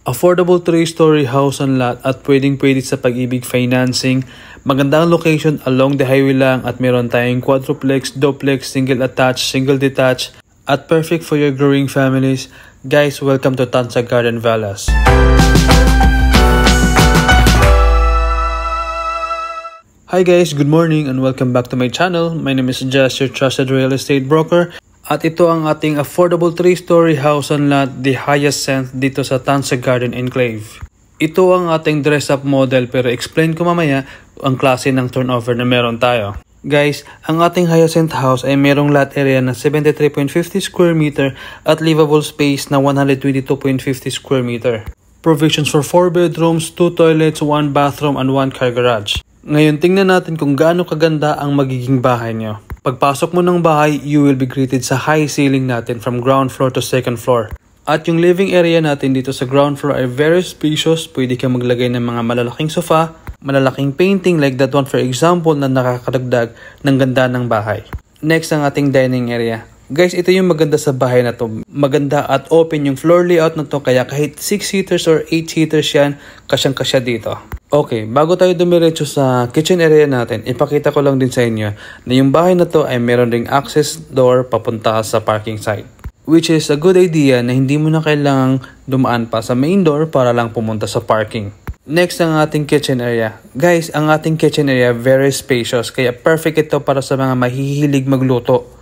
Affordable 3-story house and lot at pwedeng-pwede sa Pag-ibig financing. Magandang location along the highway lang at meron tayong quadruplex, duplex, single attached, single detached at perfect for your growing families. Guys, welcome to Tanza Garden Villas. Hi guys, good morning and welcome back to my channel. My name is Jess, your trusted real estate broker. At ito ang ating affordable 3-story house and lot, the Hyacinth dito sa Tanza Garden Enclave. Ito ang ating dress-up model pero explain ko mamaya ang klase ng turnover na meron tayo. Guys, ang ating Hyacinth house ay merong lot area na 73.50 square meter at livable space na 122.50 square meter. Provisions for 4 bedrooms, 2 toilets, 1 bathroom, and 1 car garage. Ngayon, tingnan natin kung gaano kaganda ang magiging bahay nyo. Pagpasok mo ng bahay, you will be greeted sa high ceiling natin from ground floor to second floor. At yung living area natin dito sa ground floor ay very spacious. Pwede ka maglagay ng mga malalaking sofa, malalaking painting like that one for example na nakakadagdag ng ganda ng bahay. Next ang ating dining area. Guys, ito yung maganda sa bahay na to. Maganda at open yung floor layout na to kaya kahit 6 seaters or 8 seaters yan, kasyang-kasya dito. Okay, bago tayo dumiretso sa kitchen area natin, ipakita ko lang din sa inyo na yung bahay na to ay meron ring access door papunta sa parking side. Which is a good idea na hindi mo na kailangang dumaan pa sa main door para lang pumunta sa parking. Next ang ating kitchen area. Guys, ang ating kitchen area very spacious kaya perfect ito para sa mga mahihilig magluto.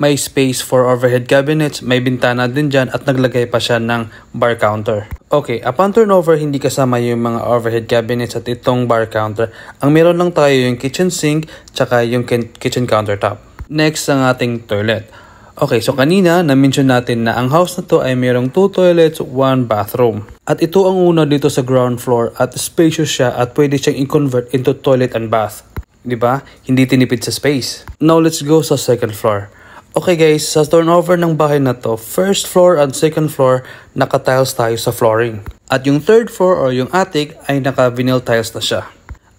May space for overhead cabinets, may bintana din dyan at naglagay pa siya ng bar counter. Okay, upon turnover, hindi kasama yung mga overhead cabinets at itong bar counter. Ang meron lang tayo yung kitchen sink tsaka yung kitchen countertop. Next, ang ating toilet. Okay, so kanina na-mention natin na ang house na to ay merong 2 toilets, 1 bathroom. At ito ang una dito sa ground floor at spacious siya at pwede siyang i-convert into toilet and bath. Diba? Hindi tinipid sa space. Now, let's go sa second floor. Okay guys, sa turnover ng bahay na to, first floor and second floor, naka-tiles tayo sa flooring. At yung third floor or yung attic ay naka-vinyl tiles na siya.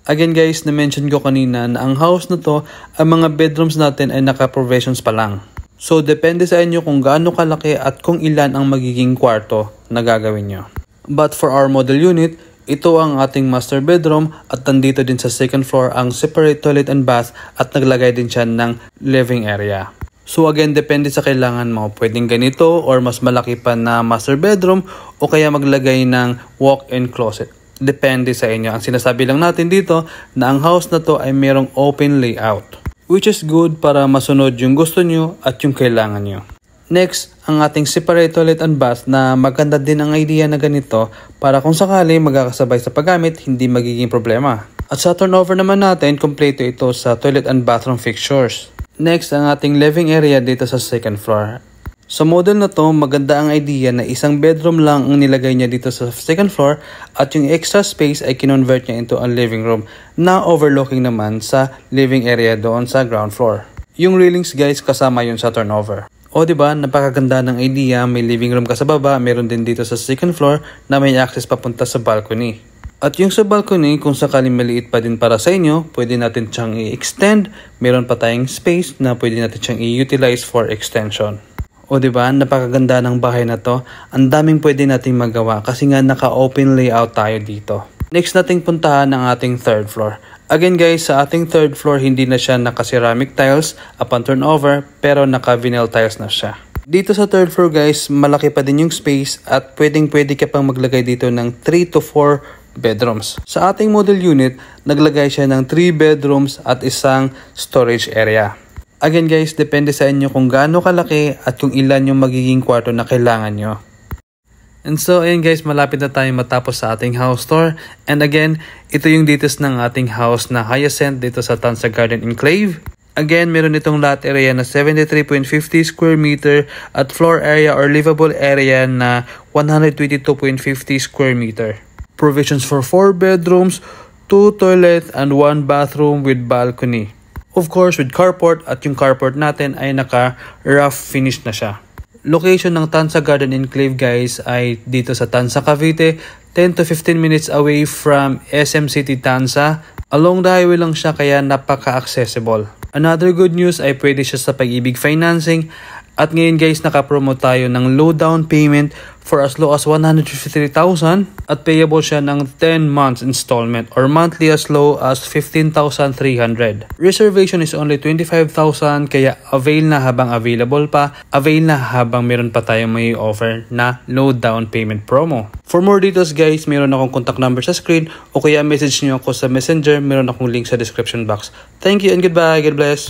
Again guys, na-mention ko kanina na ang house na to, ang mga bedrooms natin ay naka-provisions pa lang. So, depende sa inyo kung gaano kalaki at kung ilan ang magiging kwarto na gagawin nyo. But for our model unit, ito ang ating master bedroom at nandito din sa second floor ang separate toilet and bath at naglagay din siya ng living area. So again, depende sa kailangan mo. Pwedeng ganito or mas malaki pa na master bedroom o kaya maglagay ng walk-in closet. Depende sa inyo. Ang sinasabi lang natin dito na ang house na to ay merong open layout. Which is good para masunod yung gusto nyo at yung kailangan nyo. Next, ang ating separate toilet and bath na maganda din ang idea na ganito para kung sakali magkakasabay sa paggamit, hindi magiging problema. At sa turnover naman natin, kompleto ito sa toilet and bathroom fixtures. Next, ang ating living area dito sa second floor. Sa model na to, maganda ang idea na isang bedroom lang ang nilagay niya dito sa second floor at yung extra space ay kinonvert niya into a living room na overlooking naman sa living area doon sa ground floor. Yung railings guys, kasama yun sa turnover. O diba, napakaganda ng idea, may living room ka sa baba, meron din dito sa second floor na may access papunta sa balcony. At yung sa balcony, kung sakaling maliit pa din para sa inyo, pwede natin siyang i-extend. Meron pa tayong space na pwede natin siyang i-utilize for extension. O diba, napakaganda ng bahay na to. Ang daming pwede nating magawa kasi nga naka-open layout tayo dito. Next nating puntahan ang ating third floor. Again guys, sa ating third floor, hindi na siya naka-ceramic tiles upon turnover, pero naka-vinyl tiles na siya. Dito sa third floor guys, malaki pa din yung space at pwedeng-pwede ka pang maglagay dito ng 3 to 4 bedrooms. Sa ating model unit, naglagay siya ng 3 bedrooms at isang storage area. Again guys, depende sa inyo kung gaano kalaki at kung ilan yung magiging kwarto na kailangan nyo. And so, ayun guys, malapit na tayo matapos sa ating house tour. And again, ito yung details ng ating house na Hyacinth dito sa Tanza Garden Enclave. Again, meron itong lot area na 73.50 square meter at floor area or livable area na 122.50 square meter. Provisions for 4 bedrooms, 2 toilets, and 1 bathroom with balcony. Of course, with carport at yung carport natin ay naka-rough finish na siya. Location ng Tanza Garden Enclave guys ay dito sa Tanza, Cavite, 10 to 15 minutes away from SM City Tanza. Along the highway lang siya kaya napaka-accessible. Another good news ay pwede siya sa Pag-ibig financing At ngayon guys, naka-promote tayo ng low down payment for as low as 153,000 at payable siya ng 10 months installment or monthly as low as 15,300. Reservation is only 25,000 kaya avail na habang available pa, avail na habang meron pa tayong may offer na low down payment promo. For more details guys, meron akong contact number sa screen o kaya message niyo ako sa messenger, meron akong link sa description box. Thank you and goodbye, God bless!